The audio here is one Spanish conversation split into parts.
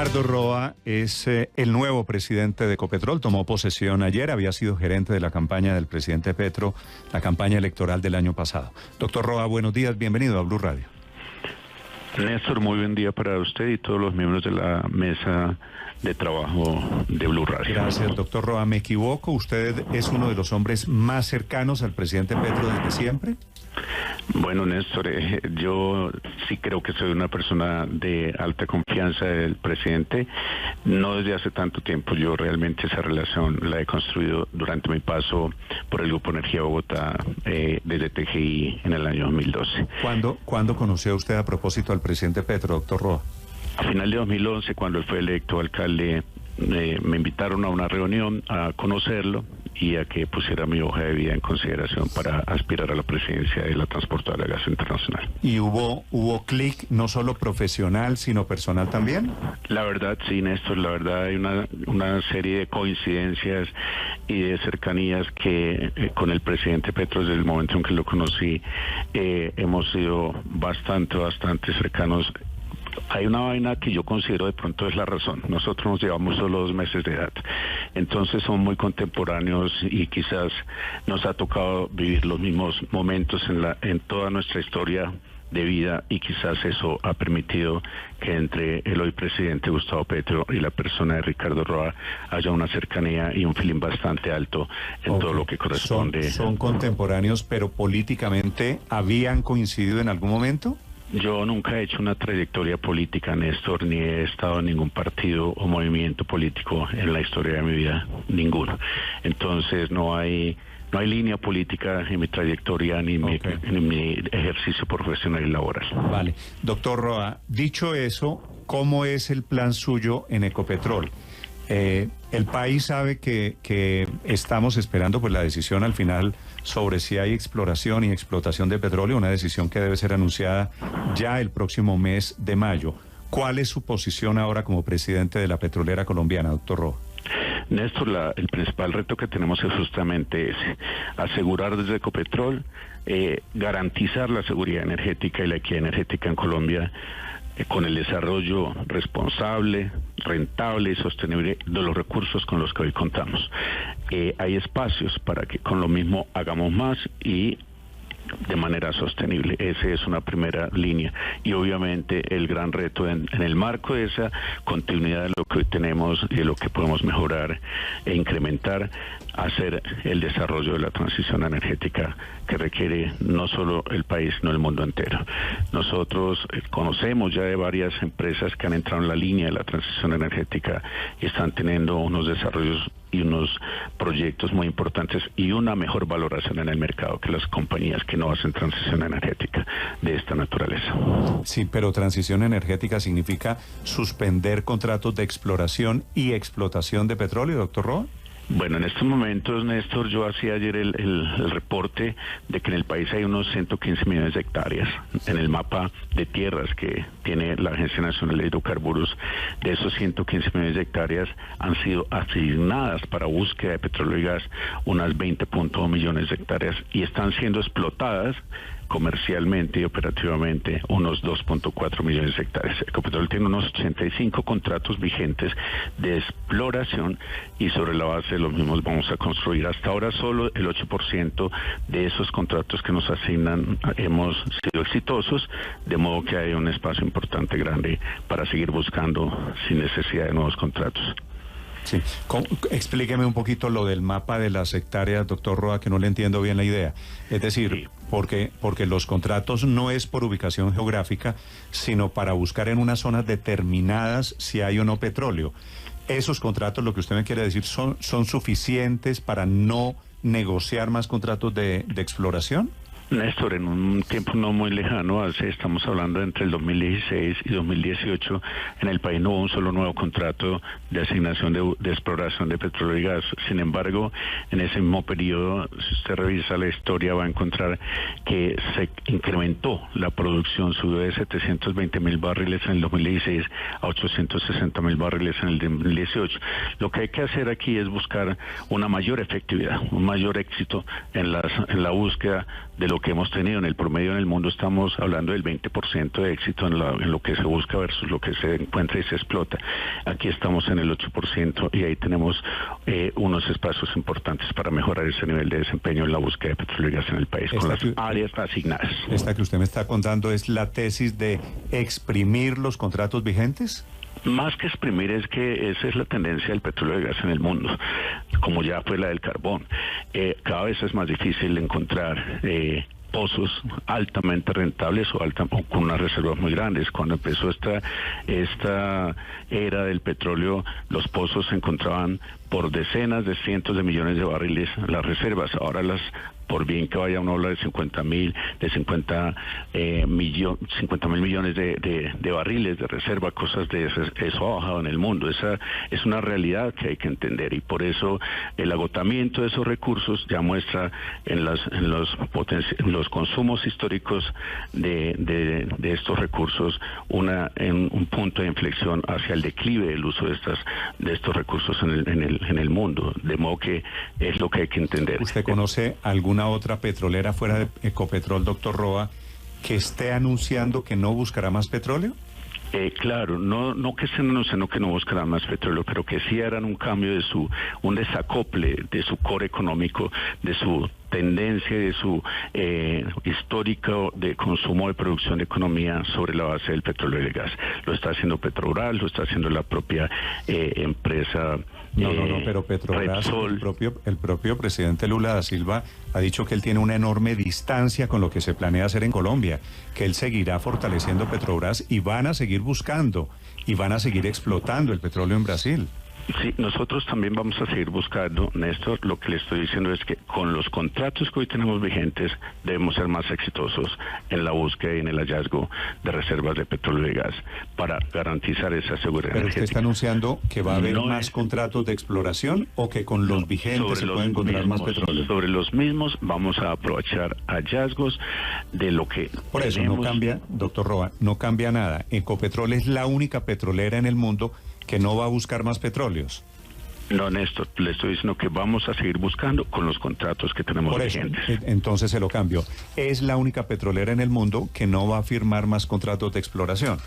Ricardo Roa es el nuevo presidente de Ecopetrol, tomó posesión ayer, había sido gerente de la campaña del presidente Petro, la campaña electoral del año pasado. Doctor Roa, buenos días, bienvenido a Blue Radio. Néstor, muy buen día para usted y todos los miembros de la mesa de trabajo de Blue Radio. Gracias, doctor Roa. ¿Me equivoco? ¿Usted es uno de los hombres más cercanos al presidente Petro desde siempre? Bueno, Néstor, yo sí creo que soy una persona de alta confianza del presidente, no desde hace tanto tiempo. Yo realmente esa relación la he construido durante mi paso por el Grupo Energía Bogotá desde TGI en el año 2012. ¿Cuándo conoció usted a propósito al presidente Petro, doctor Roa? A final de 2011, cuando él fue electo alcalde, me invitaron a una reunión a conocerlo y a que pusiera mi hoja de vida en consideración para aspirar a la presidencia de la Transportadora de Gas Internacional. ¿Y hubo clic no solo profesional, sino personal también? La verdad, sí, Néstor, la verdad hay una serie de coincidencias y de cercanías que con el presidente Petro desde el momento en que lo conocí hemos sido bastante cercanos. Hay una vaina que yo considero de pronto es la razón. Nosotros nos llevamos solo 2 meses de edad, entonces son muy contemporáneos y quizás nos ha tocado vivir los mismos momentos en toda nuestra historia de vida, y quizás eso ha permitido que entre el hoy presidente Gustavo Petro y la persona de Ricardo Roa haya una cercanía y un feeling bastante alto en todo lo que corresponde. ¿Son contemporáneos, pero políticamente habían coincidido en algún momento? Yo nunca he hecho una trayectoria política, Néstor, ni he estado en ningún partido o movimiento político en la historia de mi vida, ninguno. Entonces no hay línea política en mi trayectoria ni en mi ejercicio profesional y laboral. Vale. Doctor Roa, dicho eso, ¿cómo es el plan suyo en Ecopetrol? El país sabe que estamos esperando pues la decisión al final sobre si hay exploración y explotación de petróleo, una decisión que debe ser anunciada ya el próximo mes de mayo. ¿Cuál es su posición ahora como presidente de la petrolera colombiana, doctor Roa? Néstor, el principal reto que tenemos es justamente ese: asegurar desde Ecopetrol, garantizar la seguridad energética y la equidad energética en Colombia, con el desarrollo responsable, rentable y sostenible de los recursos con los que hoy contamos. Hay espacios para que con lo mismo hagamos más y de manera sostenible. Esa es una primera línea, y obviamente el gran reto en el marco de esa continuidad de lo que hoy tenemos y de lo que podemos mejorar e incrementar, hacer el desarrollo de la transición energética que requiere no solo el país, sino el mundo entero. Nosotros conocemos ya de varias empresas que han entrado en la línea de la transición energética y están teniendo unos desarrollos y unos proyectos muy importantes y una mejor valoración en el mercado que las compañías que no hacen transición energética de esta naturaleza. Sí, pero transición energética significa suspender contratos de exploración y explotación de petróleo, doctor Roa. Bueno, en estos momentos, Néstor, yo hacía ayer el reporte de que en el país hay unos 115 millones de hectáreas. En el mapa de tierras que tiene la Agencia Nacional de Hidrocarburos, de esos 115 millones de hectáreas han sido asignadas para búsqueda de petróleo y gas unas 20.2 millones de hectáreas y están siendo explotadas comercialmente y operativamente unos 2.4 millones de hectáreas. Ecopetrol tiene unos 85 contratos vigentes de exploración y sobre la base de los mismos vamos a construir. Hasta ahora solo el 8% de esos contratos que nos asignan hemos sido exitosos, de modo que hay un espacio importante grande para seguir buscando sin necesidad de nuevos contratos. Sí, explíqueme un poquito lo del mapa de las hectáreas, doctor Roa, que no le entiendo bien la idea. Es decir, sí, porque los contratos no es por ubicación geográfica, sino para buscar en unas zonas determinadas si hay o no petróleo. ¿Esos contratos, lo que usted me quiere decir, son suficientes para no negociar más contratos de exploración? Néstor, en un tiempo no muy lejano, estamos hablando entre el 2016 y 2018, en el país no hubo un solo nuevo contrato de asignación de exploración de petróleo y gas. Sin embargo, en ese mismo periodo, si usted revisa la historia, va a encontrar que se incrementó la producción, subió de 720.000 barriles en el 2016 a 860.000 barriles en el 2018. Lo que hay que hacer aquí es buscar una mayor efectividad, un mayor éxito en la búsqueda de lo que hemos tenido. En el promedio en el mundo estamos hablando del 20% de éxito en lo que se busca versus lo que se encuentra y se explota. Aquí estamos en el 8% y ahí tenemos unos espacios importantes para mejorar ese nivel de desempeño en la búsqueda de petróleo y gas en el país, con las áreas asignadas. ¿Esta que usted me está contando es la tesis de exprimir los contratos vigentes? Más que exprimir, es que esa es la tendencia del petróleo y gas en el mundo, como ya fue la del carbón. Cada vez es más difícil encontrar pozos altamente rentables o con unas reservas muy grandes. Cuando empezó esta era del petróleo, los pozos se encontraban por decenas de cientos de millones de barriles las reservas. Ahora por bien que vaya uno habla de 50 mil millones de barriles de reserva, cosas de eso ha bajado en el mundo. Esa es una realidad que hay que entender, y por eso el agotamiento de esos recursos ya muestra en los consumos históricos de estos recursos un punto de inflexión hacia el declive del uso de estos recursos en el mundo, de modo que es lo que hay que entender. ¿Usted conoce alguna otra petrolera fuera de Ecopetrol, doctor Roa, que esté anunciando que no buscará más petróleo? Claro, no que estén anunciando que no buscarán más petróleo, pero que sí harán un cambio un desacople de su core económico, de su tendencia, de su histórico de consumo, de producción de economía sobre la base del petróleo y el gas. Lo está haciendo Petrobras, lo está haciendo la propia empresa. Pero Petrobras, el propio presidente Lula da Silva ha dicho que él tiene una enorme distancia con lo que se planea hacer en Colombia, que él seguirá fortaleciendo Petrobras y van a seguir buscando y van a seguir explotando el petróleo en Brasil. Sí, nosotros también vamos a seguir buscando, Néstor. Lo que le estoy diciendo es que con los contratos que hoy tenemos vigentes debemos ser más exitosos en la búsqueda y en el hallazgo de reservas de petróleo y gas para garantizar esa seguridad. ¿Pero usted energética. está anunciando que va a haber más contratos de exploración o que con los vigentes se puede encontrar más petróleo? Sobre los mismos vamos a aprovechar hallazgos de lo que Por eso no cambia, doctor Roa, no cambia nada. Ecopetrol es la única petrolera en el mundo que no va a buscar más petróleos. No, Néstor, le estoy diciendo que vamos a seguir buscando con los contratos que tenemos Por eso, vigentes. entonces se lo cambio. Es la única petrolera en el mundo que no va a firmar más contratos de exploración.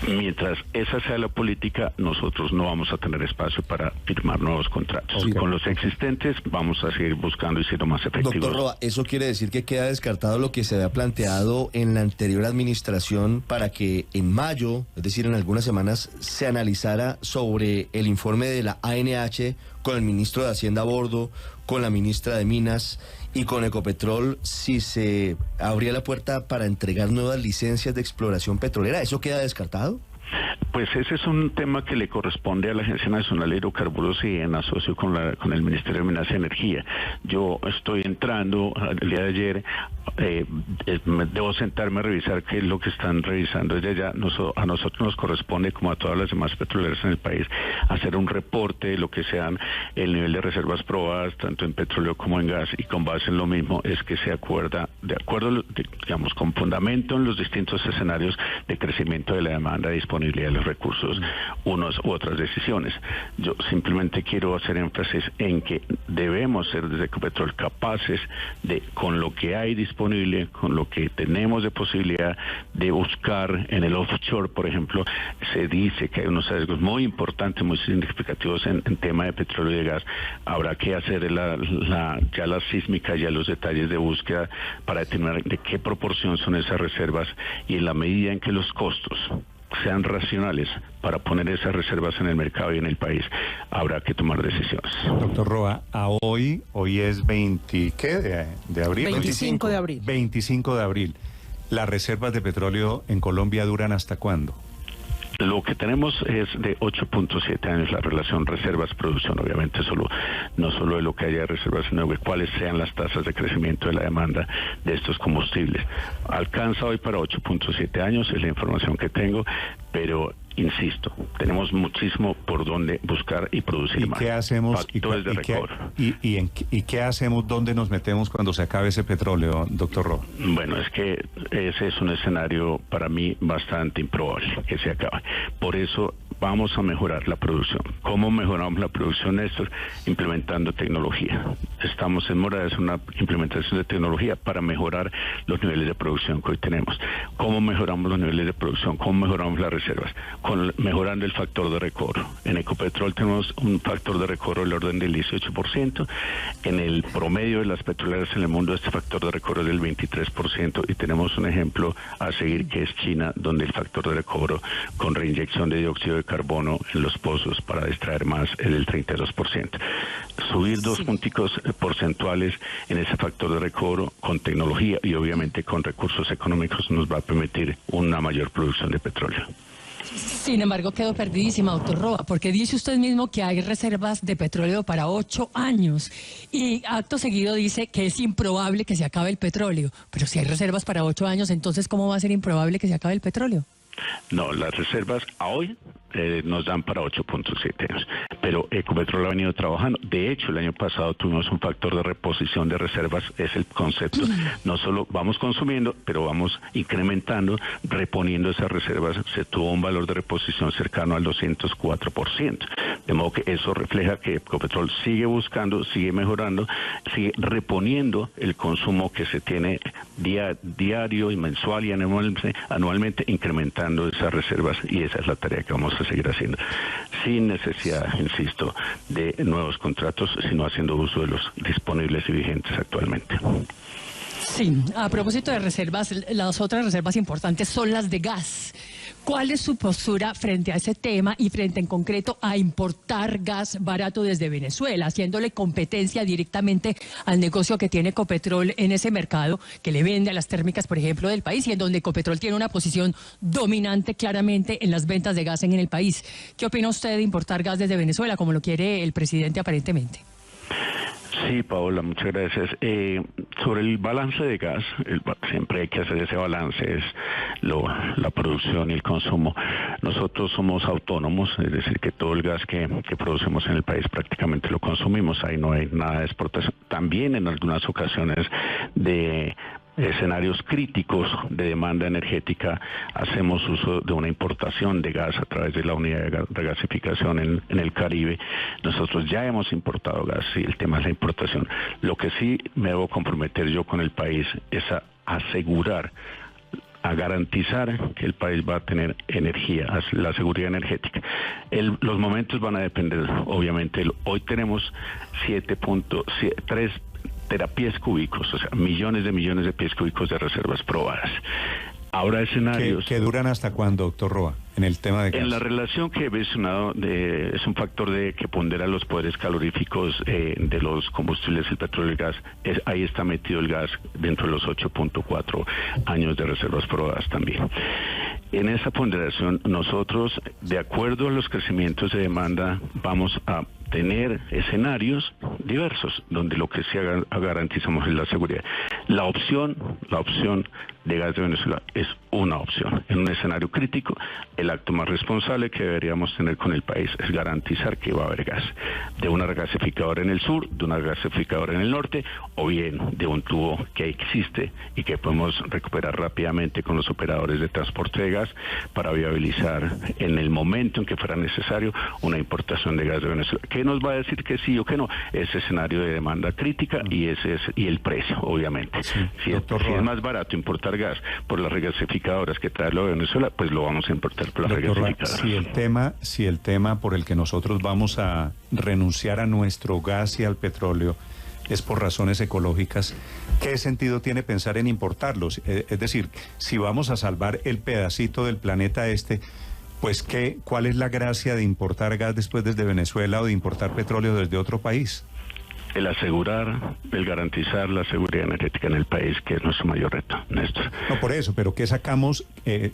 Mientras esa sea la política, nosotros no vamos a tener espacio para firmar nuevos contratos. Okay. Con los existentes vamos a seguir buscando y siendo más efectivos. Doctor Roa, ¿eso quiere decir que queda descartado lo que se había planteado en la anterior administración para que en mayo, es decir, en algunas semanas, se analizara sobre el informe de la ANH con el ministro de Hacienda a bordo, con la ministra de Minas y con Ecopetrol, si se abría la puerta para entregar nuevas licencias de exploración petrolera? ¿Eso queda descartado? Pues ese es un tema que le corresponde a la Agencia Nacional de Hidrocarburos y en asocio con el Ministerio de Minas y Energía. Yo estoy entrando el día de ayer, debo sentarme a revisar qué es lo que están revisando. A nosotros nos corresponde, como a todas las demás petroleras en el país, hacer un reporte de lo que sean el nivel de reservas probadas, tanto en petróleo como en gas, y con base en lo mismo es que se acuerda, de acuerdo, digamos, con fundamento en los distintos escenarios de crecimiento de la demanda, disponibilidad de los recursos, unas u otras decisiones. Yo simplemente quiero hacer énfasis en que debemos ser desde Ecopetrol capaces de, con lo que hay disponible, con lo que tenemos de posibilidad de buscar en el offshore, por ejemplo, se dice que hay unos hallazgos muy importantes, muy significativos en tema de petróleo y de gas. Habrá que hacer ya la sísmica, ya los detalles de búsqueda para determinar de qué proporción son esas reservas, y en la medida en que los costos sean racionales para poner esas reservas en el mercado y en el país, habrá que tomar decisiones. Doctor Roa, hoy es 20, ¿qué? ¿De abril? 25 de abril. 25 de abril. ¿Las reservas de petróleo en Colombia duran hasta cuándo? Lo que tenemos es de 8.7 años la relación reservas-producción, obviamente no solo de lo que haya de reservas, sino de cuáles sean las tasas de crecimiento de la demanda de estos combustibles. Alcanza hoy para 8.7 años, es la información que tengo, pero insisto, tenemos muchísimo por donde buscar y producir más. ¿Qué hacemos? Factores de récord. ¿Y qué hacemos? ¿Dónde nos metemos cuando se acabe ese petróleo, doctor Roa? Bueno, es que ese es un escenario para mí bastante improbable que se acabe. Por eso vamos a mejorar la producción. ¿Cómo mejoramos la producción, Néstor? Implementando tecnología. Estamos en mora de una implementación de tecnología para mejorar los niveles de producción que hoy tenemos. ¿Cómo mejoramos los niveles de producción? ¿Cómo mejoramos las reservas? Mejorando el factor de recobro. En Ecopetrol tenemos un factor de recobro del orden del 18%. En el promedio de las petroleras en el mundo este factor de recobro es del 23%, y tenemos un ejemplo a seguir que es China, donde el factor de recobro con reinyección de dióxido de carbono en los pozos para extraer más es del 32%. Subir 2 puntos porcentuales en ese factor de recobro con tecnología y obviamente con recursos económicos nos va a permitir una mayor producción de petróleo. Sin embargo, quedó perdidísima, doctor Roa, porque dice usted mismo que hay reservas de petróleo para 8 años y acto seguido dice que es improbable que se acabe el petróleo. Pero si hay reservas para 8 años, entonces ¿cómo va a ser improbable que se acabe el petróleo? No, las reservas a hoy nos dan para 8.7 años, pero Ecopetrol ha venido trabajando. De hecho, el año pasado tuvimos un factor de reposición de reservas, es el concepto. No solo vamos consumiendo, pero vamos incrementando, reponiendo esas reservas. Se tuvo un valor de reposición cercano al 204%. De modo que eso refleja que Ecopetrol sigue buscando, sigue mejorando, sigue reponiendo el consumo que se tiene diario y mensual y anualmente, incrementando esas reservas, y esa es la tarea que vamos a seguir haciendo, sin necesidad, insisto, de nuevos contratos, sino haciendo uso de los disponibles y vigentes actualmente. Sí, a propósito de reservas, las otras reservas importantes son las de gas. ¿Cuál es su postura frente a ese tema y frente en concreto a importar gas barato desde Venezuela, haciéndole competencia directamente al negocio que tiene Ecopetrol en ese mercado que le vende a las térmicas, por ejemplo, del país, y en donde Ecopetrol tiene una posición dominante claramente en las ventas de gas en el país? ¿Qué opina usted de importar gas desde Venezuela, como lo quiere el presidente aparentemente? Sí, Paola, muchas gracias. Sobre el balance de gas, siempre hay que hacer ese balance, es la producción y el consumo. Nosotros somos autónomos, es decir, que todo el gas que producimos en el país prácticamente lo consumimos, ahí no hay nada de exportación. También en algunas ocasiones de escenarios críticos de demanda energética hacemos uso de una importación de gas a través de la unidad de regasificación en el Caribe. Nosotros ya hemos importado gas y el tema es la importación. Lo que sí me debo comprometer yo con el país es a asegurar, a garantizar que el país va a tener energía, la seguridad energética. Los momentos van a depender, obviamente. Hoy tenemos 7.3 terapiés cúbicos, o sea, millones de pies cúbicos de reservas probadas. Ahora escenarios... ¿Que duran hasta cuándo, doctor Roa, en el tema de gas? En la relación que he mencionado, es un factor que pondera los poderes caloríficos de los combustibles, el petróleo y el gas. Ahí está metido el gas dentro de los 8.4 años de reservas probadas también. En esa ponderación, nosotros, de acuerdo a los crecimientos de demanda, vamos a tener escenarios diversos donde lo que sí garantizamos es la seguridad. La opción de gas de Venezuela es una opción. En un escenario crítico, el acto más responsable que deberíamos tener con el país es garantizar que va a haber gas de una regasificadora en el sur, de una regasificadora en el norte, o bien de un tubo que existe y que podemos recuperar rápidamente con los operadores de transporte de gas para viabilizar en el momento en que fuera necesario una importación de gas de Venezuela. ¿Qué nos va a decir que sí o que no? Ese escenario de demanda crítica y el precio, obviamente. Sí, si es más barato importar gas por las regasificadoras que traerlo de Venezuela, pues lo vamos a importar por las regasificadoras. Si el tema por el que nosotros vamos a renunciar a nuestro gas y al petróleo es por razones ecológicas, ¿qué sentido tiene pensar en importarlos? Es decir, si vamos a salvar el pedacito del planeta pues ¿cuál es la gracia de importar gas después desde Venezuela o de importar petróleo desde otro país? El asegurar, el garantizar la seguridad energética en el país, que es nuestro mayor reto, Néstor. No, por eso, pero ¿qué sacamos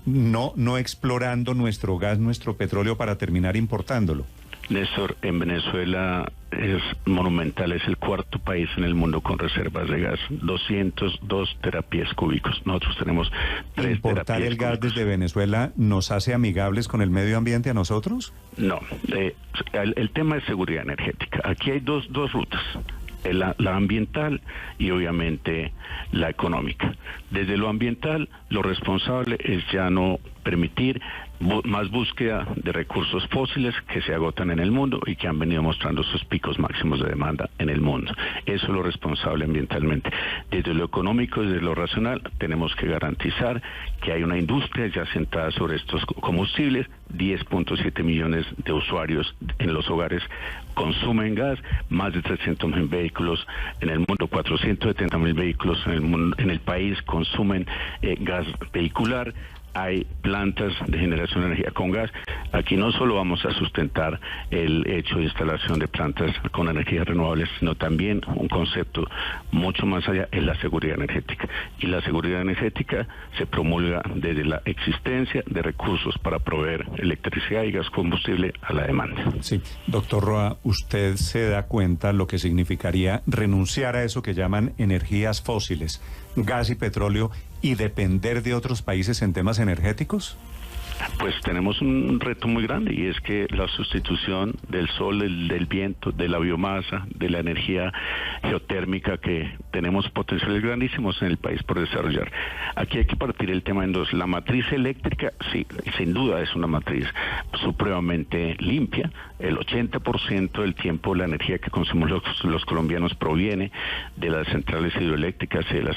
no explorando nuestro gas, nuestro petróleo para terminar importándolo? Néstor, en Venezuela es monumental, es el cuarto país en el mundo con reservas de gas, 202 terapiés cúbicos. Nosotros tenemos 3 ¿Importar el gas cúbicos. desde Venezuela nos hace amigables con el medio ambiente a nosotros? No, el tema es seguridad energética. Aquí hay dos rutas. La ambiental y obviamente la económica. Desde lo ambiental, lo responsable es ya no permitir más búsqueda de recursos fósiles que se agotan en el mundo y que han venido mostrando sus picos máximos de demanda en el mundo. Eso es lo responsable ambientalmente. Desde lo económico y desde lo racional tenemos que garantizar que hay una industria ya sentada sobre estos combustibles. 10.7 millones de usuarios en los hogares consumen gas, más de 300.000 vehículos en el mundo, 470.000 vehículos en el país consumen gas vehicular. Hay plantas de generación de energía con gas. Aquí no solo vamos a sustentar el hecho de instalación de plantas con energías renovables, sino también un concepto mucho más allá, es la seguridad energética. Y la seguridad energética se promulga desde la existencia de recursos para proveer electricidad y gas combustible a la demanda. Sí, doctor Roa, ¿usted se da cuenta lo que significaría renunciar a eso que llaman energías fósiles, gas y petróleo, y depender de otros países en temas energéticos? Pues tenemos un reto muy grande y es que la sustitución del sol, del viento, de la biomasa, de la energía geotérmica, que tenemos potenciales grandísimos en el país por desarrollar. Aquí hay que partir el tema en dos. La matriz eléctrica, sí, sin duda es una matriz supremamente limpia. El 80% del tiempo la energía que consumimos los colombianos proviene de las centrales hidroeléctricas y de las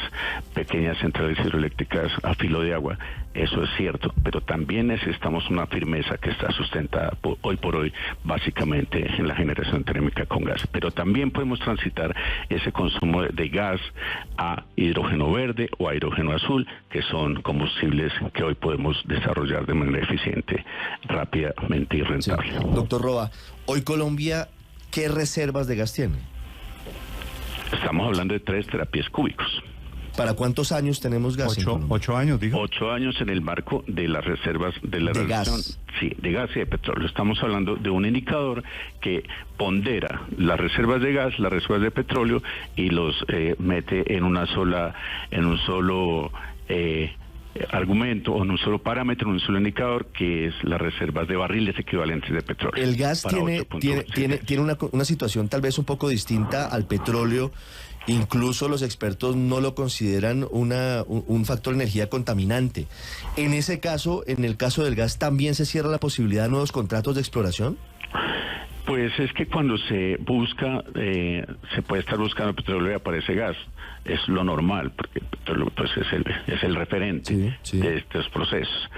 pequeñas centrales hidroeléctricas a filo de agua. Eso es cierto, pero también necesitamos una firmeza que está sustentada hoy por hoy básicamente en la generación térmica con gas. Pero también podemos transitar ese consumo de gas a hidrógeno verde o a hidrógeno azul, que son combustibles que hoy podemos desarrollar de manera eficiente, rápidamente y rentable. Sí. Doctor Roa, hoy Colombia, ¿qué reservas de gas tiene? Estamos hablando de 3 terapias cúbicos. ¿Para cuántos años tenemos gas? 8 años, digo. 8 años en el marco de las reservas de la relación, gas. Sí, de gas y de petróleo. Estamos hablando de un indicador que pondera las reservas de gas, las reservas de petróleo y los mete en un solo argumento o en un solo parámetro, en un solo indicador, que es las reservas de barriles equivalentes de petróleo. El gas tiene una situación tal vez un poco distinta al petróleo. Incluso los expertos no lo consideran un factor de energía contaminante. En ese caso, en el caso del gas, ¿también se cierra la posibilidad de nuevos contratos de exploración? Pues es que cuando se busca, se puede estar buscando petróleo y aparece gas. Es lo normal, porque el petróleo pues, es el referente de estos procesos.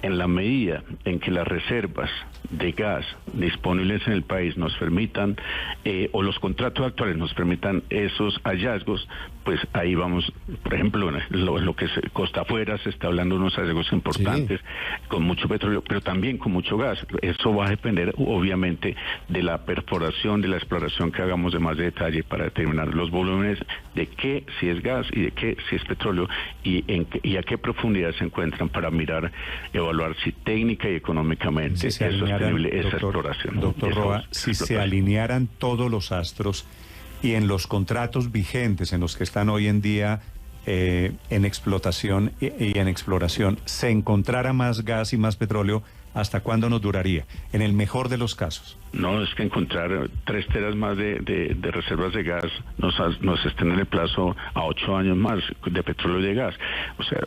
En la medida en que las reservas de gas disponibles en el país nos permitan, o los contratos actuales nos permitan esos hallazgos, pues ahí vamos, por ejemplo, en lo que es costa afuera se está hablando de unos hallazgos importantes, con mucho petróleo, pero también con mucho gas. Eso va a depender, obviamente, de la perforación, de la exploración que hagamos de más detalle para determinar los volúmenes de qué si es gas y de qué si es petróleo y a qué profundidad se encuentran para mirar, evaluar si técnica y económicamente es sostenible esa exploración. Doctor Roa, si se alinearan todos los astros y en los contratos vigentes en los que están hoy en día en explotación y en exploración se encontrara más gas y más petróleo, ¿hasta cuándo nos duraría? En el mejor de los casos. No, es que encontrar 3 teras más de reservas de gas nos extiende el plazo a 8 años más de petróleo y de gas. O sea,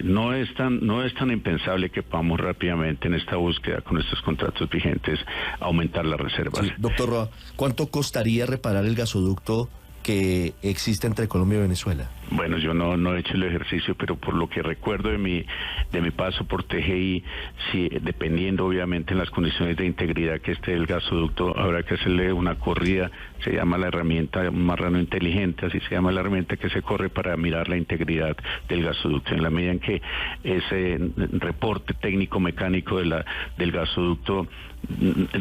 no es tan impensable que podamos rápidamente en esta búsqueda con estos contratos vigentes aumentar las reservas. Sí, doctor Roa, ¿cuánto costaría reparar el gasoducto que existe entre Colombia y Venezuela? Bueno, yo no he hecho el ejercicio, pero por lo que recuerdo de mi paso por TGI, sí, dependiendo obviamente en las condiciones de integridad que esté el gasoducto, habrá que hacerle una corrida, se llama la herramienta Marrano Inteligente, así se llama la herramienta que se corre para mirar la integridad del gasoducto. En la medida en que ese reporte técnico-mecánico del gasoducto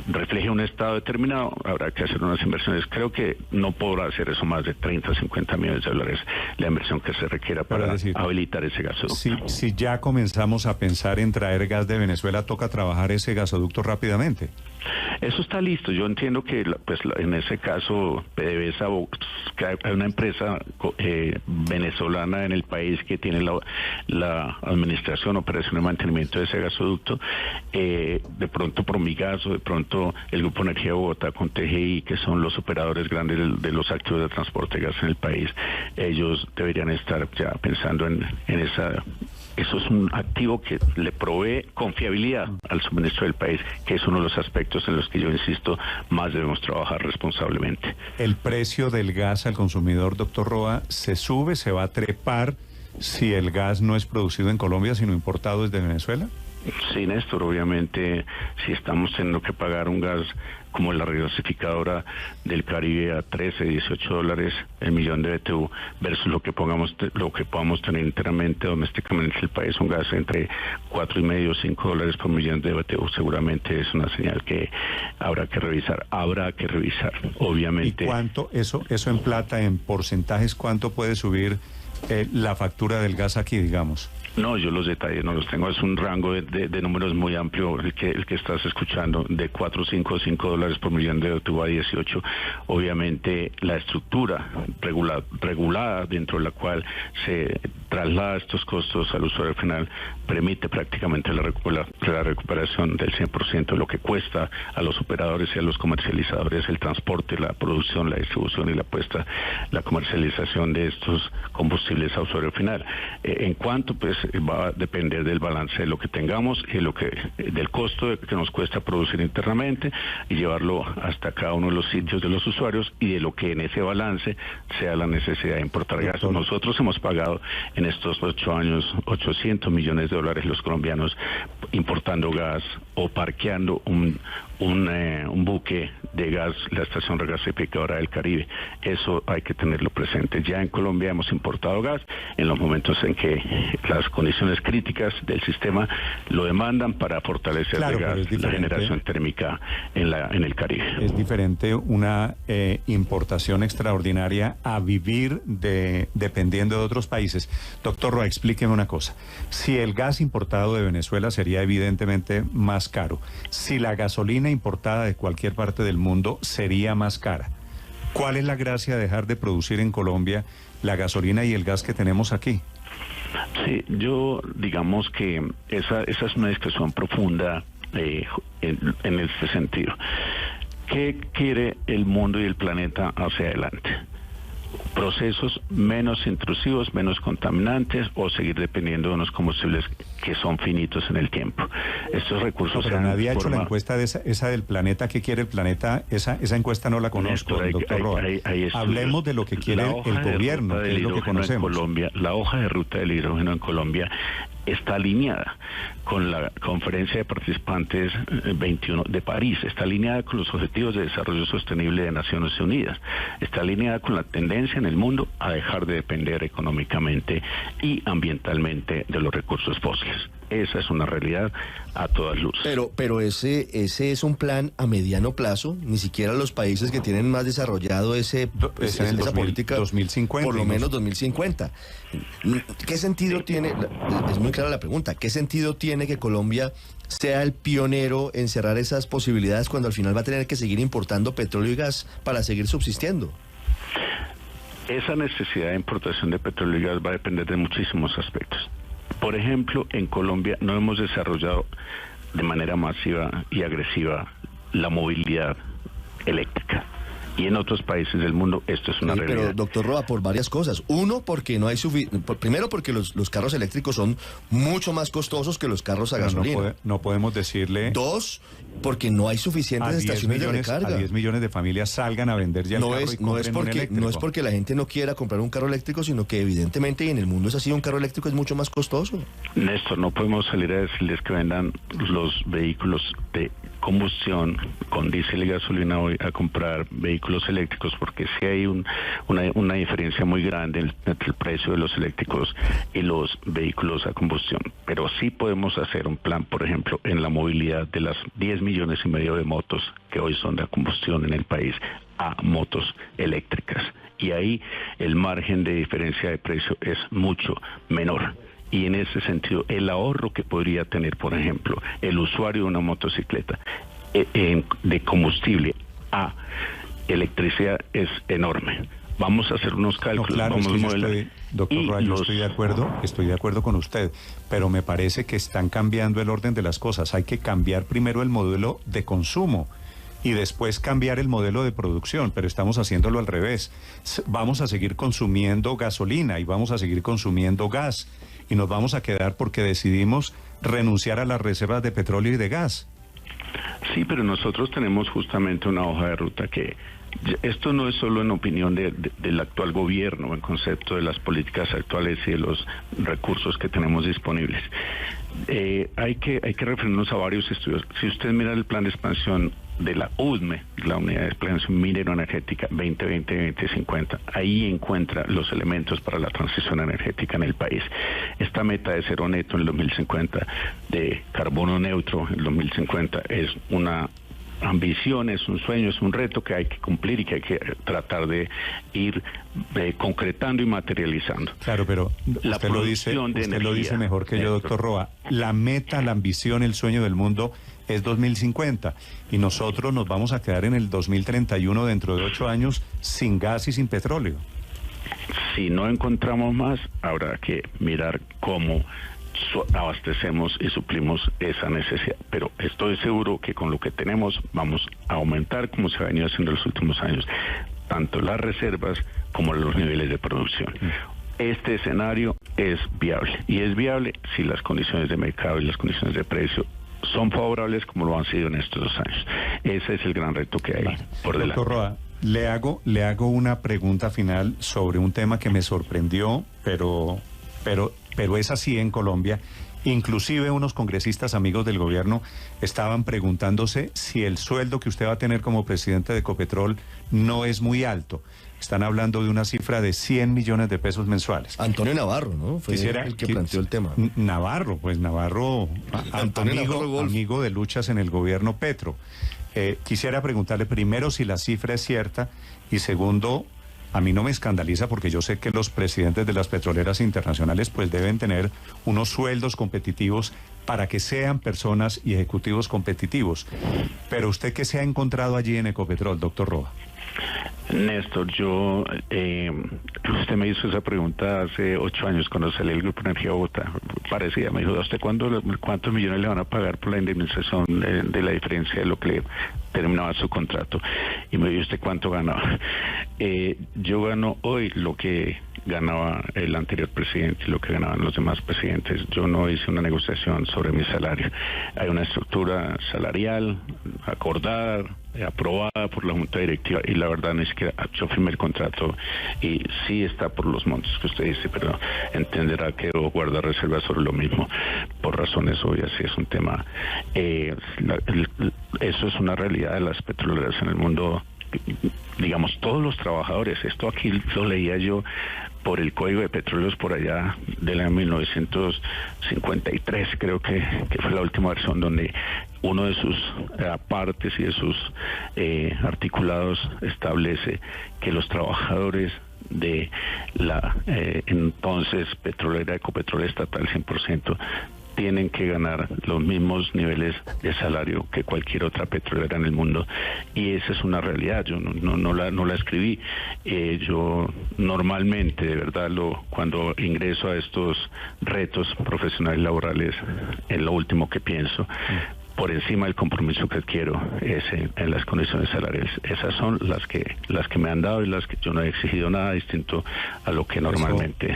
refleje un estado determinado, habrá que hacer unas inversiones. Creo que no podrá hacer eso más de 30 o 50 millones de dólares la inversión que se requiera para habilitar ese gasoducto. Si ya comenzamos a pensar en traer gas de Venezuela, toca trabajar ese gasoducto rápidamente. Eso está listo. Yo entiendo que en ese caso PDVSA, que hay una empresa venezolana en el país que tiene la administración, operación y mantenimiento de ese gasoducto. De pronto Promigas o de pronto el Grupo Energía de Bogotá con TGI, que son los operadores grandes de los activos de transporte de gas en el país, ellos deberían estar ya pensando en esa Eso es un activo que le provee confiabilidad al suministro del país, que es uno de los aspectos en los que yo insisto, más debemos trabajar responsablemente. ¿El precio del gas al consumidor, doctor Roa, se sube, se va a trepar si el gas no es producido en Colombia, sino importado desde Venezuela? Sí, Néstor, obviamente, si estamos teniendo que pagar un gas como la regasificadora del Caribe a 13, 18 dólares el millón de BTU versus lo que podamos tener enteramente domésticamente en el país, un gas entre 4,5 y 5 dólares por millón de BTU, seguramente es una señal que habrá que revisar, obviamente. ¿Y cuánto, eso en plata, en porcentajes, cuánto puede subir la factura del gas aquí, digamos? No, yo los detalles no los tengo, es un rango de números muy amplio el que estás escuchando, de 4, 5, 5 dólares por millón de BTU a 18. Obviamente la estructura regulada dentro de la cual se traslada estos costos al usuario final permite prácticamente la recuperación del 100% de lo que cuesta a los operadores y a los comercializadores el transporte, la producción, la distribución y la comercialización de estos combustibles a usuario final. En cuanto pues va a depender del balance de lo que tengamos y del costo que nos cuesta producir internamente y llevarlo hasta cada uno de los sitios de los usuarios y de lo que en ese balance sea la necesidad de importar gas. Nosotros hemos pagado en estos 8 años 800 millones de dólares los colombianos importando gas o parqueando un buque de gas, la estación regasificadora del Caribe. Eso hay que tenerlo presente. Ya en Colombia hemos importado gas en los momentos en que las condiciones críticas del sistema lo demandan para fortalecer la generación térmica en el Caribe. Es diferente una importación extraordinaria a vivir dependiendo de otros países. Doctor Roa, explíqueme una cosa. Si el gas importado de Venezuela sería evidentemente más caro, si la gasolina importada de cualquier parte del mundo sería más cara, ¿cuál es la gracia de dejar de producir en Colombia la gasolina y el gas que tenemos aquí? Sí, yo digamos que esa es una discusión profunda en este sentido. ¿Qué quiere el mundo y el planeta hacia adelante? ¿Procesos menos intrusivos, menos contaminantes o seguir dependiendo de unos combustibles que son finitos en el tiempo? Estos recursos... Pero nadie ha hecho la encuesta de esa del planeta. ¿Qué quiere el planeta? Esa encuesta no la conozco, doctor Roa. Hablemos de lo que quiere el gobierno, que es lo que conocemos. La hoja de ruta del hidrógeno en Colombia está alineada con la conferencia de participantes 21 de París, está alineada con los objetivos de desarrollo sostenible de Naciones Unidas, está alineada con la tendencia en el mundo a dejar de depender económicamente y ambientalmente de los recursos fósiles. Esa es una realidad a todas luces. Pero ese es un plan a mediano plazo. Ni siquiera los países que tienen más desarrollado esa política 2050, por lo menos 2050. ¿Qué sentido tiene? Es muy clara la pregunta. ¿Qué sentido tiene que Colombia sea el pionero en cerrar esas posibilidades cuando al final va a tener que seguir importando petróleo y gas para seguir subsistiendo? Esa necesidad de importación de petróleo y gas va a depender de muchísimos aspectos. Por ejemplo, en Colombia no hemos desarrollado de manera masiva y agresiva la movilidad eléctrica. Y en otros países del mundo esto es una realidad. Pero, doctor Roa, por varias cosas. Uno, porque no hay primero porque los carros eléctricos son mucho más costosos que los carros a gasolina. No podemos decirle... Dos, porque no hay suficientes estaciones de recarga. A 10 millones de familias salgan a vender ya el carro y compren un eléctrico. No es porque la gente no quiera comprar un carro eléctrico, sino que evidentemente en el mundo es así, un carro eléctrico es mucho más costoso. Néstor, no podemos salir a decirles que vendan los vehículos de combustión con diésel y gasolina hoy a comprar vehículos eléctricos, porque sí hay una diferencia muy grande entre el precio de los eléctricos y los vehículos a combustión. Pero sí podemos hacer un plan, por ejemplo, en la movilidad de las 10,5 millones de motos que hoy son de combustión en el país a motos eléctricas. Y ahí el margen de diferencia de precio es mucho menor. Y en ese sentido, el ahorro que podría tener, por ejemplo, el usuario de una motocicleta de combustible a electricidad es enorme. Vamos a hacer unos cálculos. No, claro, doctor Roa, yo estoy de acuerdo con usted, pero me parece que están cambiando el orden de las cosas. Hay que cambiar primero el modelo de consumo. y después cambiar el modelo de producción, pero estamos haciéndolo al revés. Vamos a seguir consumiendo gasolina y vamos a seguir consumiendo gas y nos vamos a quedar porque decidimos renunciar a las reservas de petróleo y de gas. Sí, pero nosotros tenemos justamente una hoja de ruta que esto no es solo en opinión del actual gobierno, en concepto de las políticas actuales y de los recursos que tenemos disponibles. Hay que referirnos a varios estudios. Si usted mira el plan de expansión de la UDME, la Unidad de Expansión Minero Energética 2020-2050, ahí encuentra los elementos para la transición energética en el país. Esta meta de cero neto en el 2050, de carbono neutro en el 2050, es una ambición, es un sueño, es un reto que hay que cumplir y que hay que tratar de ir concretando y materializando. Claro, pero usted lo dice mejor que yo, doctor Roa. La meta, la ambición, el sueño del mundo es 2050 y nosotros nos vamos a quedar en el 2031 dentro de 8 años sin gas y sin petróleo. Si no encontramos más, habrá que mirar cómo abastecemos y suplimos esa necesidad, pero estoy seguro que con lo que tenemos vamos a aumentar, como se ha venido haciendo en los últimos años, tanto las reservas como los niveles de producción. Este escenario es viable, y es viable si las condiciones de mercado y las condiciones de precio son favorables como lo han sido en estos 2 años. Ese es el gran reto que hay por delante. Doctor Roa, le hago una pregunta final sobre un tema que me sorprendió, pero es así en Colombia. Inclusive unos congresistas amigos del gobierno estaban preguntándose si el sueldo que usted va a tener como presidente de Ecopetrol no es muy alto. Están hablando de una cifra de 100 millones de pesos mensuales. Antonio Navarro, ¿no? Fue el que planteó el tema. Navarro, amigo de luchas en el gobierno Petro. Quisiera preguntarle primero si la cifra es cierta y segundo, a mí no me escandaliza porque yo sé que los presidentes de las petroleras internacionales pues deben tener unos sueldos competitivos para que sean personas y ejecutivos competitivos. Pero usted, ¿qué se ha encontrado allí en Ecopetrol, doctor Roa? Néstor, usted me hizo esa pregunta hace 8 años cuando salió el Grupo Energía Bogotá. Parecía, me dijo, ¿a usted cuántos millones le van a pagar por la indemnización de la diferencia de lo que le terminaba su contrato? Y me dijo, ¿usted cuánto ganaba? Yo gano hoy lo que ganaba el anterior presidente y lo que ganaban los demás presidentes. Yo no hice una negociación sobre mi salario. Hay una estructura salarial acordada, aprobada por la Junta Directiva, y la verdad ni siquiera yo firmé el contrato y sí está por los montos que usted dice, pero entenderá que debo guardar reservas sobre lo mismo por razones obvias. Y es un tema, eso es una realidad de las petroleras en el mundo. Digamos, todos los trabajadores, esto aquí lo leía yo por el Código de Petróleos por allá del año 1953, creo que fue la última versión, donde uno de sus partes y de sus articulados establece que los trabajadores de la entonces petrolera Ecopetrol estatal 100% tienen que ganar los mismos niveles de salario que cualquier otra petrolera en el mundo, y esa es una realidad. Yo no la escribí. Yo normalmente, de verdad, cuando ingreso a estos retos profesionales laborales, es lo último que pienso. Por encima del compromiso que adquiero es en las condiciones salariales. Esas son las que me han dado y las que yo no he exigido nada distinto a lo que normalmente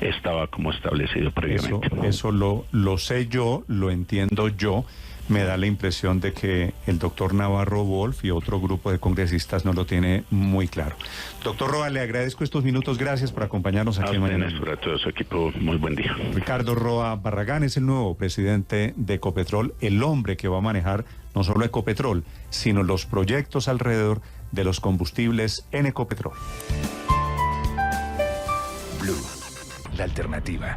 estaba como establecido previamente. Eso lo sé yo, lo entiendo yo. Me da la impresión de que el doctor Navarro Wolf y otro grupo de congresistas no lo tiene muy claro. Doctor Roa, le agradezco estos minutos. Gracias por acompañarnos aquí en Mañana. A todo su equipo, muy buen día. Ricardo Roa Barragán es el nuevo presidente de Ecopetrol, el hombre que va a manejar no solo Ecopetrol, sino los proyectos alrededor de los combustibles en Ecopetrol. Blue, la alternativa.